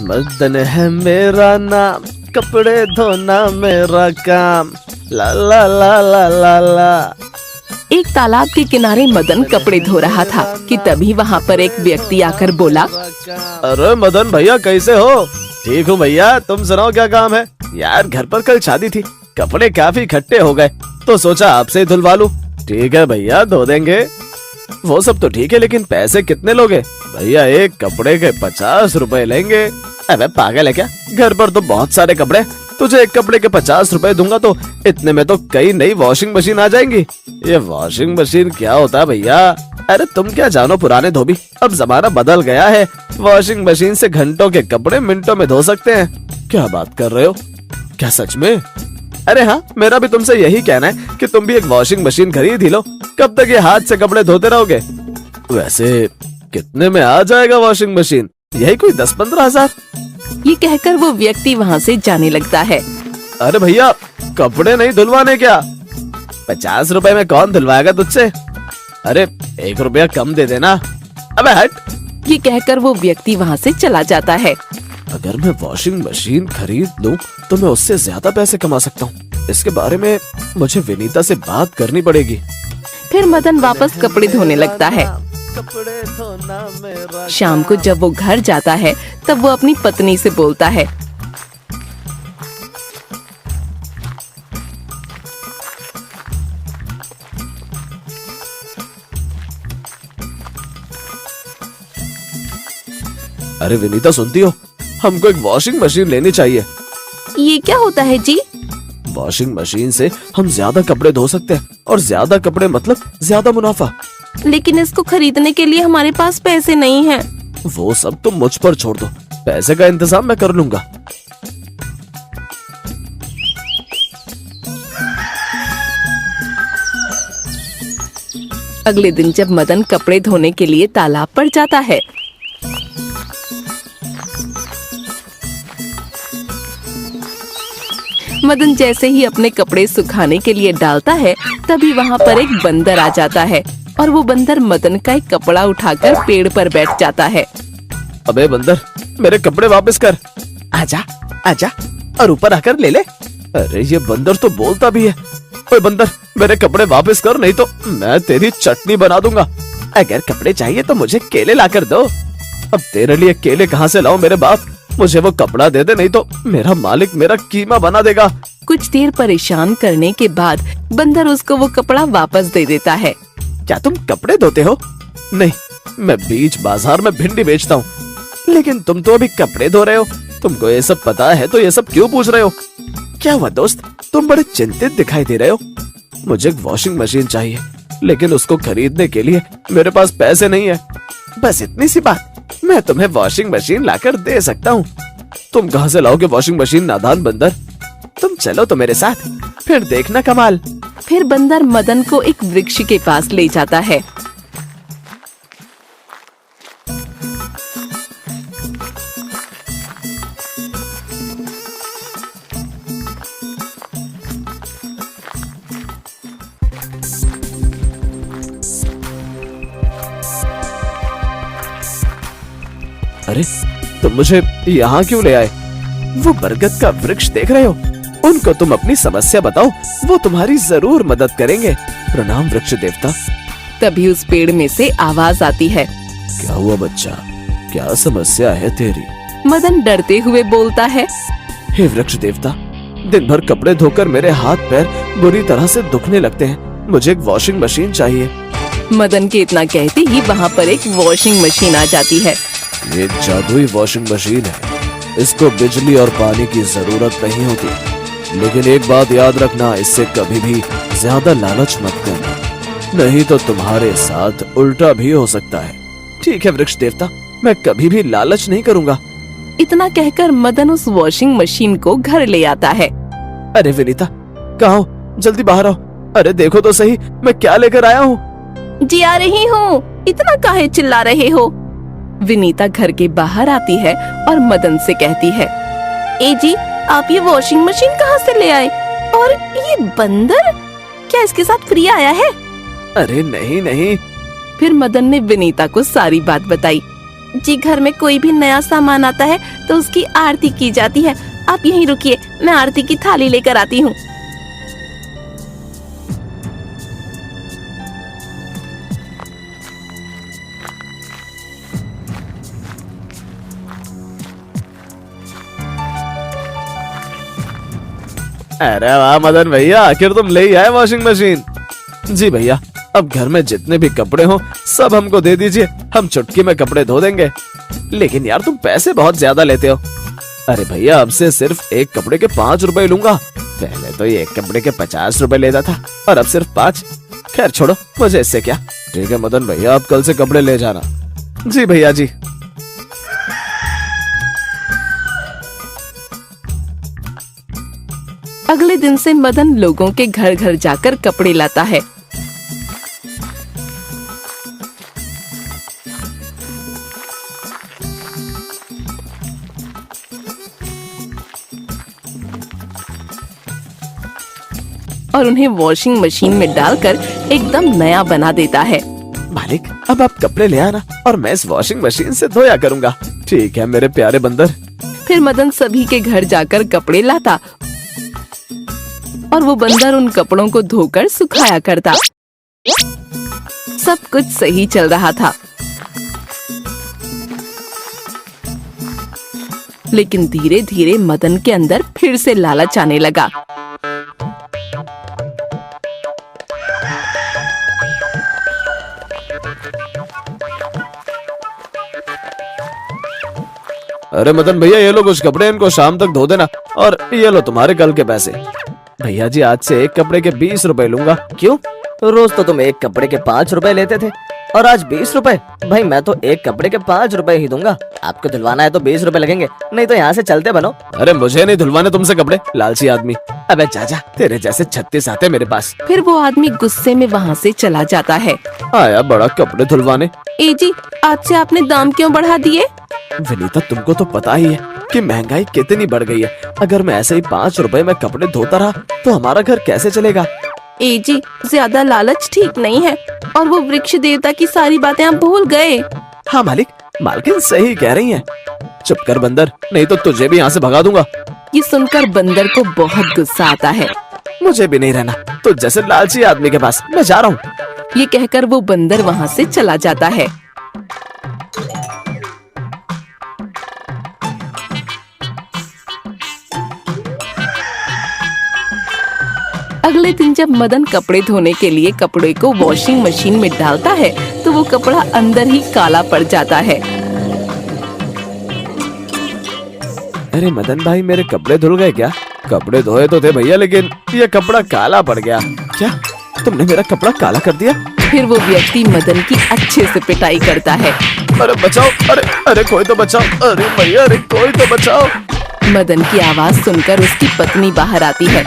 मदन है मेरा नाम, कपड़े धोना मेरा काम, ला ला ला ला ला ला। एक तालाब के किनारे मदन कपड़े धो रहा था कि तभी वहाँ पर एक व्यक्ति आकर बोला, अरे मदन भैया कैसे हो? ठीक हूँ भैया, तुम सुनाओ क्या काम है? यार घर पर कल शादी थी, कपड़े काफी इकट्ठे हो गए तो सोचा आपसे ही धुलवा लूं। ठीक है भैया, धो देंगे। वो सब तो ठीक है, लेकिन पैसे कितने लोगे? भैया एक कपड़े के 50 रुपए लेंगे। अबे पागल है क्या? घर पर तो बहुत सारे कपड़े, तुझे एक कपड़े के 50 रुपए दूंगा तो इतने में तो कई नई वॉशिंग मशीन आ जाएंगी। ये वॉशिंग मशीन क्या होता है भैया? अरे तुम क्या जानो पुराने धोबी, अब जमाना बदल गया है। वॉशिंग मशीन से घंटों के कपड़े मिनटों में धो सकते हैं। क्या बात कर रहे हो? क्या सच में? अरे हाँ, मेरा भी तुमसे यही कहना है कि तुम भी एक वॉशिंग मशीन खरीद ही लो। कब तक ये हाथ से कपड़े धोते रहोगे? वैसे कितने में आ जाएगा वॉशिंग मशीन? यही कोई 10-15 हजार। ये कहकर वो व्यक्ति वहाँ से जाने लगता है। अरे भैया कपड़े नहीं धुलवाने क्या? 50 रुपए में कौन धुलवाएगा तुझसे? अरे 1 रुपया कम दे देना। अबे हट। ये कहकर वो व्यक्ति वहाँ से चला जाता है। अगर मैं वॉशिंग मशीन खरीद लूं तो मैं उससे ज्यादा पैसे कमा सकता हूँ। इसके बारे में मुझे विनीता से बात करनी पड़ेगी। फिर मदन वापस कपड़े धोने लगता है। शाम को जब वो घर जाता है तब वो अपनी पत्नी से बोलता है, अरे विनीता सुनती हो? हमको एक वॉशिंग मशीन लेनी चाहिए। ये क्या होता है जी? वॉशिंग मशीन से हम ज्यादा कपड़े धो सकते हैं और ज्यादा कपड़े मतलब ज्यादा मुनाफा। लेकिन इसको खरीदने के लिए हमारे पास पैसे नहीं हैं। वो सब तुम मुझ पर छोड़ दो, पैसे का इंतजाम मैं कर लूंगा। अगले दिन जब मदन कपड़े धोने के लिए तालाब पर जाता है, मदन जैसे ही अपने कपड़े सुखाने के लिए डालता है तभी वहाँ पर एक बंदर आ जाता है और वो बंदर मदन का एक कपड़ा उठाकर पेड़ पर बैठ जाता है। अबे बंदर, मेरे कपड़े वापस कर। आजा आजा और ऊपर आकर ले ले। अरे ये बंदर तो बोलता भी है। ओए बंदर, मेरे कपड़े वापस कर, नहीं तो मैं तेरी चटनी बना दूंगा। अगर कपड़े चाहिए तो मुझे केले लाकर दो। अब तेरे लिए केले कहाँ से लाऊं मेरे बाप? मुझे वो कपड़ा दे दे, नहीं तो मेरा मालिक मेरा कीमा बना देगा। कुछ देर परेशान करने के बाद बंदर उसको वो कपड़ा वापस दे देता है। क्या तुम कपड़े धोते हो? नहीं, मैं बीच बाजार में भिंडी बेचता हूँ। लेकिन तुम तो अभी कपड़े धो रहे हो। तुमको ये सब पता है तो ये सब क्यों पूछ रहे हो? क्या हुआ दोस्त, तुम बड़े चिंतित दिखाई दे रहे हो। मुझे एक वॉशिंग मशीन चाहिए, लेकिन उसको खरीदने के लिए मेरे पास पैसे नहीं है। बस इतनी सी बात, मैं तुम्हें वॉशिंग मशीन लाकर दे सकता हूँ। तुम कहाँ से लाओगे वॉशिंग मशीन नादान बंदर? तुम चलो तो मेरे साथ, फिर देखना कमाल। फिर बंदर मदन को एक वृक्ष के पास ले जाता है। अरे तुम मुझे यहाँ क्यों ले आए? वो बरगद का वृक्ष देख रहे हो? उनको तुम अपनी समस्या बताओ, वो तुम्हारी जरूर मदद करेंगे। प्रणाम वृक्ष देवता। तभी उस पेड़ में से आवाज आती है। क्या हुआ बच्चा, क्या समस्या है तेरी? मदन डरते हुए बोलता है, हे वृक्ष देवता, दिन भर कपड़े धोकर मेरे हाथ पैर बुरी तरह से दुखने लगते हैं। मुझे एक वॉशिंग मशीन चाहिए। मदन के इतना कहते ही वहाँ पर एक वॉशिंग मशीन आ जाती है। ये जादुई वॉशिंग मशीन है, इसको बिजली और पानी की जरूरत नहीं होती। लेकिन एक बात याद रखना, इससे कभी भी ज्यादा लालच मत करना, नहीं तो तुम्हारे साथ उल्टा भी हो सकता है। ठीक है वृक्ष देवता, मैं कभी भी लालच नहीं करूंगा। इतना कहकर मदन उस वॉशिंग मशीन को घर ले आता है। अरे विनीता, कहाँ हो? जल्दी बाहर आओ। अरे देखो तो सही, मैं क्या लेकर आया हूँ। जी आ रही हूँ, इतना काहे चिल्ला रहे हो? विनीता घर के बाहर आती है और मदन से कहती है, ए जी, आप ये वॉशिंग मशीन कहाँ से ले आए? और ये बंदर क्या इसके साथ फ्री आया है? अरे नहीं नहीं। फिर मदन ने विनीता को सारी बात बताई। जी घर में कोई भी नया सामान आता है तो उसकी आरती की जाती है। आप यहीं रुकिए, मैं आरती की थाली लेकर आती हूँ। अरे वाह मदन भैया, आखिर तुम ले ही आए वॉशिंग मशीन। जी भैया, अब घर में जितने भी कपड़े हो सब हमको दे दीजिए, हम चुटकी में कपड़े धो देंगे। लेकिन यार तुम पैसे बहुत ज्यादा लेते हो। अरे भैया, अब से सिर्फ एक कपड़े के 5 रुपए लूंगा। पहले तो ये एक कपड़े के 50 रुपए लेता था और अब सिर्फ 5। खैर छोड़ो, मुझे इससे क्या। ठीक है मदन भैया, आप कल से कपड़े ले जाना। जी भैया जी। अगले दिन से मदन लोगों के घर घर जाकर कपड़े लाता है। और उन्हें वॉशिंग मशीन में डालकर एकदम नया बना देता है। मालिक, अब आप कपड़े ले आना और मैं इस वॉशिंग मशीन से धोया करूंगा। ठीक है मेरे प्यारे बंदर। फिर मदन सभी के घर जाकर कपड़े लाता और वो बंदर उन कपड़ों को धोकर सुखाया करता। सब कुछ सही चल रहा था, लेकिन धीरे धीरे मदन के अंदर फिर से लालच आने लगा। अरे मदन भैया, ये लो कुछ कपड़े, इनको शाम तक धो देना और ये लो तुम्हारे कल के पैसे। भैया जी, आज से एक कपड़े के 20 रुपए लूंगा। क्यों? रोज तो तुम एक कपड़े के 5 रुपए लेते थे और आज 20 रुपए। भाई मैं तो एक कपड़े के 5 रुपए ही दूंगा। आपको धुलवाना है तो 20 रुपए लगेंगे, नहीं तो यहाँ से चलते बनो। अरे मुझे नहीं धुलवाने तुमसे कपड़े, लालची आदमी। अबे जा, तेरे जैसे 36 आते मेरे पास। फिर वो आदमी गुस्से में वहाँ से चला जाता है। आया बड़ा कपड़े धुलवाने। ए जी, आज से आपने दाम क्यों बढ़ा दिए? विनीता, तुमको तो पता ही है कि महंगाई कितनी बढ़ गई है। अगर मैं ऐसे ही 5 रुपए में कपड़े धोता रहा तो हमारा घर कैसे चलेगा। ए जी, ज्यादा लालच ठीक नहीं है और वो वृक्ष देवता की सारी बातें आप भूल गए। हाँ मालिक, मालकिन सही कह रही है। चुप कर बंदर, नहीं तो तुझे भी यहाँ से भगा दूंगा। ये सुनकर बंदर को बहुत गुस्सा आता है। मुझे भी नहीं रहना तो जैसे लालची आदमी के पास, मैं जा रहा हूँ। ये कहकर वो बंदर वहाँ से चला जाता है। अगले दिन जब मदन कपड़े धोने के लिए कपड़े को वॉशिंग मशीन में डालता है तो वो कपड़ा अंदर ही काला पड़ जाता है। अरे मदन भाई, मेरे कपड़े धुल गए क्या? कपड़े धोए तो थे भैया, लेकिन ये कपड़ा काला पड़ गया। क्या तुमने मेरा कपड़ा काला कर दिया? फिर वो व्यक्ति मदन की अच्छे से पिटाई करता है। अरे बचाओ, अरे कोई तो बचाओ, अरे भैया, अरे कोई तो बचाओ। मदन की आवाज सुनकर उसकी पत्नी बाहर आती है।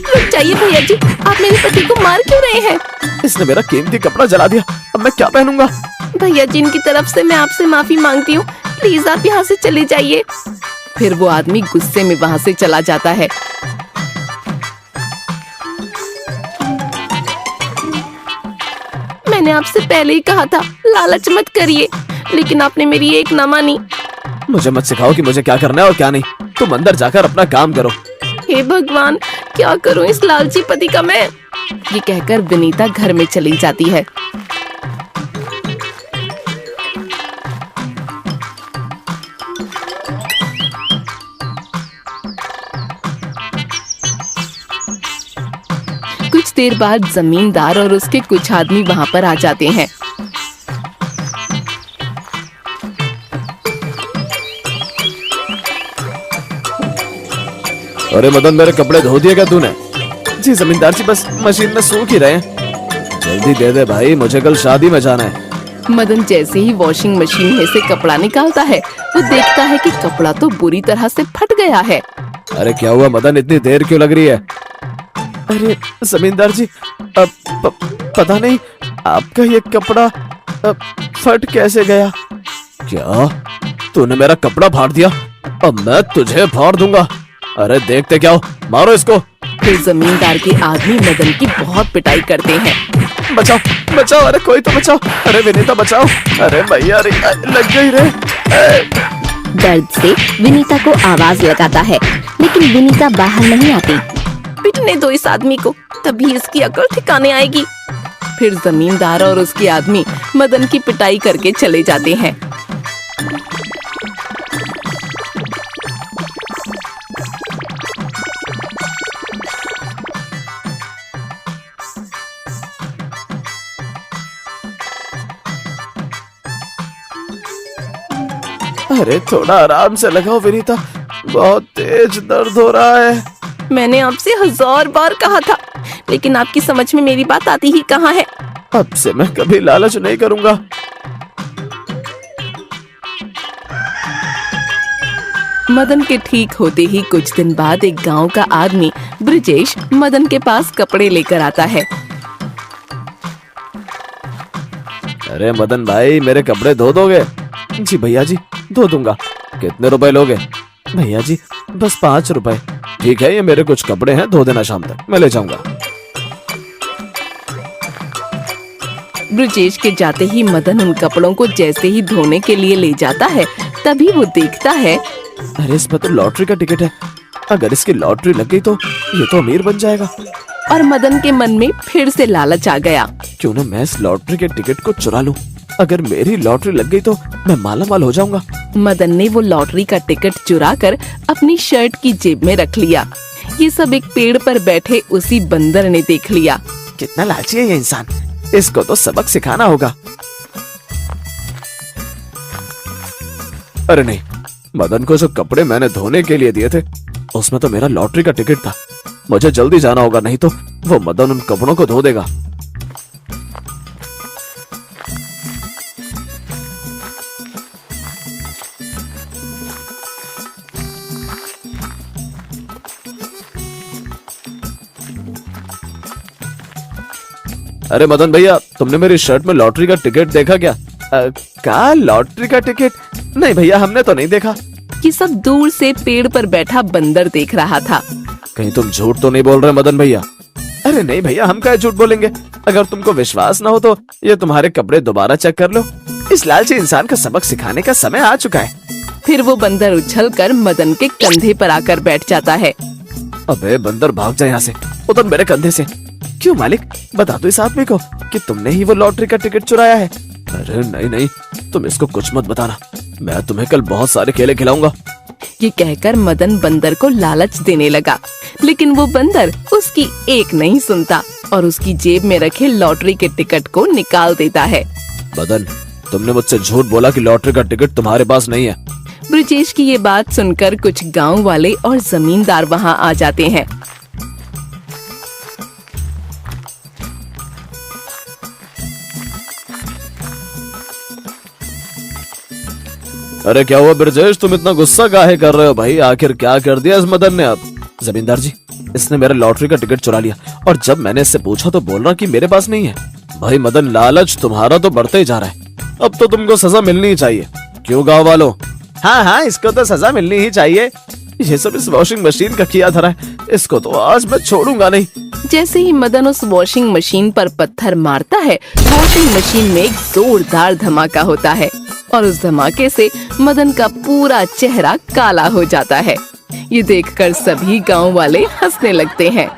रुक जाइए भैया जी, आप मेरे पति को मार क्यों रहे हैं? इसने मेरा कीमती कपड़ा जला दिया, अब मैं क्या पहनूंगा? भैया जी, इनकी तरफ से मैं आपसे माफी मांगती हूँ, प्लीज आप यहाँ से चले जाइए। फिर वो आदमी गुस्से में वहाँ से चला जाता है। मैंने आपसे पहले ही कहा था लालच मत करिए, लेकिन आपने मेरी एक ना मानी। मुझे मत सिखाओ कि मुझे क्या करना है और क्या नहीं। तुम अंदर जाकर अपना काम करो। हे भगवान, क्या करूं इस लालची पति का मैं। ये कहकर विनीता घर में चली जाती है। कुछ देर बाद जमींदार और उसके कुछ आदमी वहाँ पर आ जाते हैं। अरे मदन, मेरे कपड़े धो दिए क्या तूने? जी जमींदार जी, बस मशीन में सूख ही रहे हैं। जल्दी दे दे भाई, मुझे कल शादी में जाना है। मदन जैसे ही वॉशिंग मशीन में से कपड़ा निकालता है वो देखता है कि कपड़ा तो बुरी तरह से फट गया है। अरे क्या हुआ मदन, इतनी देर क्यों लग रही है? अरे जमींदार जी, पता नहीं आपका ये कपड़ा फट कैसे गया। क्या तूने मेरा कपड़ा फाड़ दिया? अब मैं तुझे फाड़ दूंगा। अरे देखते क्या हो, मारो इसको। फिर जमींदार के आदमी मदन की बहुत पिटाई करते हैं। बचाओ बचाओ, अरे कोई तो बचाओ, अरे विनीता बचाओ, अरे भैया अरे लग गई रे। दर्द से विनीता को आवाज लगाता है, लेकिन विनीता बाहर नहीं आती। पिटने दो इस आदमी को, तभी इसकी अकल ठिकाने आएगी। फिर जमींदार और उसके आदमी मदन की पिटाई करके चले जाते हैं। अरे थोड़ा आराम से लगाओ विनीता, बहुत तेज दर्द हो रहा है। मैंने आपसे 1000 बार कहा था, लेकिन आपकी समझ में मेरी बात आती ही कहाँ है। अब से मैं कभी लालच नहीं करूंगा। मदन के ठीक होते ही कुछ दिन बाद एक गांव का आदमी ब्रिजेश मदन के पास कपड़े लेकर आता है। अरे मदन भाई, मेरे कपड़े धो दोगे? जी भैया जी, धो दूंगा। कितने रुपए लोगे? भैया जी बस 5 रुपए। ठीक है, ये मेरे कुछ कपड़े हैं, धो देना, शाम तक मैं ले जाऊंगा। ब्रिजेश के जाते ही मदन उन कपड़ों को जैसे ही धोने के लिए ले जाता है, तभी वो देखता है अरे इस पर तो लॉटरी का टिकट है, अगर इसकी लॉटरी लग गई तो ये तो अमीर बन जाएगा। और मदन के मन में फिर से लालच आ गया। क्यों ना मैं इस लॉटरी के टिकट को चुरा लूं, अगर मेरी लॉटरी लग गई तो मैं माला माल हो जाऊंगा। मदन ने वो लॉटरी का टिकट चुरा कर अपनी शर्ट की जेब में रख लिया। ये सब एक पेड़ पर बैठे उसी बंदर ने देख लिया। कितना लालची है ये इंसान, इसको तो सबक सिखाना होगा। अरे नहीं, मदन को जो कपड़े मैंने धोने के लिए दिए थे उसमें तो मेरा लॉटरी का टिकट था। मुझे जल्दी जाना होगा, नहीं तो वो मदन उन कपड़ों को धो देगा। अरे मदन भैया, तुमने मेरी शर्ट में लॉटरी का टिकट देखा क्या? क्या लॉटरी का टिकट? नहीं भैया, हमने तो नहीं देखा। ये सब दूर से पेड़ पर बैठा बंदर देख रहा था। कहीं तुम झूठ तो नहीं बोल रहे मदन भैया? अरे नहीं भैया, हम क्या झूठ बोलेंगे। अगर तुमको विश्वास ना हो तो ये तुम्हारे कपड़े दोबारा चेक कर लो। इस लालची इंसान का सबक सिखाने का समय आ चुका है। फिर वो बंदर उछलकर मदन के कंधे पर आकर बैठ जाता है। अबे बंदर, भाग जा यहाँ से, उतर मेरे कंधे से। क्यों मालिक, बता दो इस आदमी को कि तुमने ही वो लॉटरी का टिकट चुराया है। अरे नहीं नहीं, तुम इसको कुछ मत बताना, मैं तुम्हें कल बहुत सारे केले खिलाऊंगा। ये कहकर मदन बंदर को लालच देने लगा, लेकिन वो बंदर उसकी एक नहीं सुनता और उसकी जेब में रखे लॉटरी के टिकट को निकाल देता है। मदन, तुमने मुझसे झूठ बोला कि लॉटरी का टिकट तुम्हारे पास नहीं है। ब्रिजेश की ये बात सुनकर कुछ गांव वाले और जमींदार वहाँ आ जाते हैं। अरे क्या हुआ ब्रजेश, तुम इतना गुस्सा काहे कर रहे हो भाई? आखिर क्या कर दिया इस मदन ने? अब जमींदार जी, इसने मेरा लॉटरी का टिकट चुरा लिया और जब मैंने इससे पूछा तो बोल रहा कि मेरे पास नहीं है। भाई मदन, लालच तुम्हारा तो बढ़ते ही जा रहा है, अब तो तुमको सजा मिलनी ही चाहिए। क्यों गाँव वालों? हाँ हाँ, इसको तो सजा मिलनी ही चाहिए। ये सब इस वॉशिंग मशीन का किया धरा है, इसको तो आज मैं छोड़ूंगा नहीं। जैसे ही मदन उस वॉशिंग मशीन पर पत्थर मारता है, वॉशिंग मशीन में एक जोरदार धमाका होता है और उस धमाके से मदन का पूरा चेहरा काला हो जाता है। ये देखकर सभी गांव वाले हंसने लगते हैं।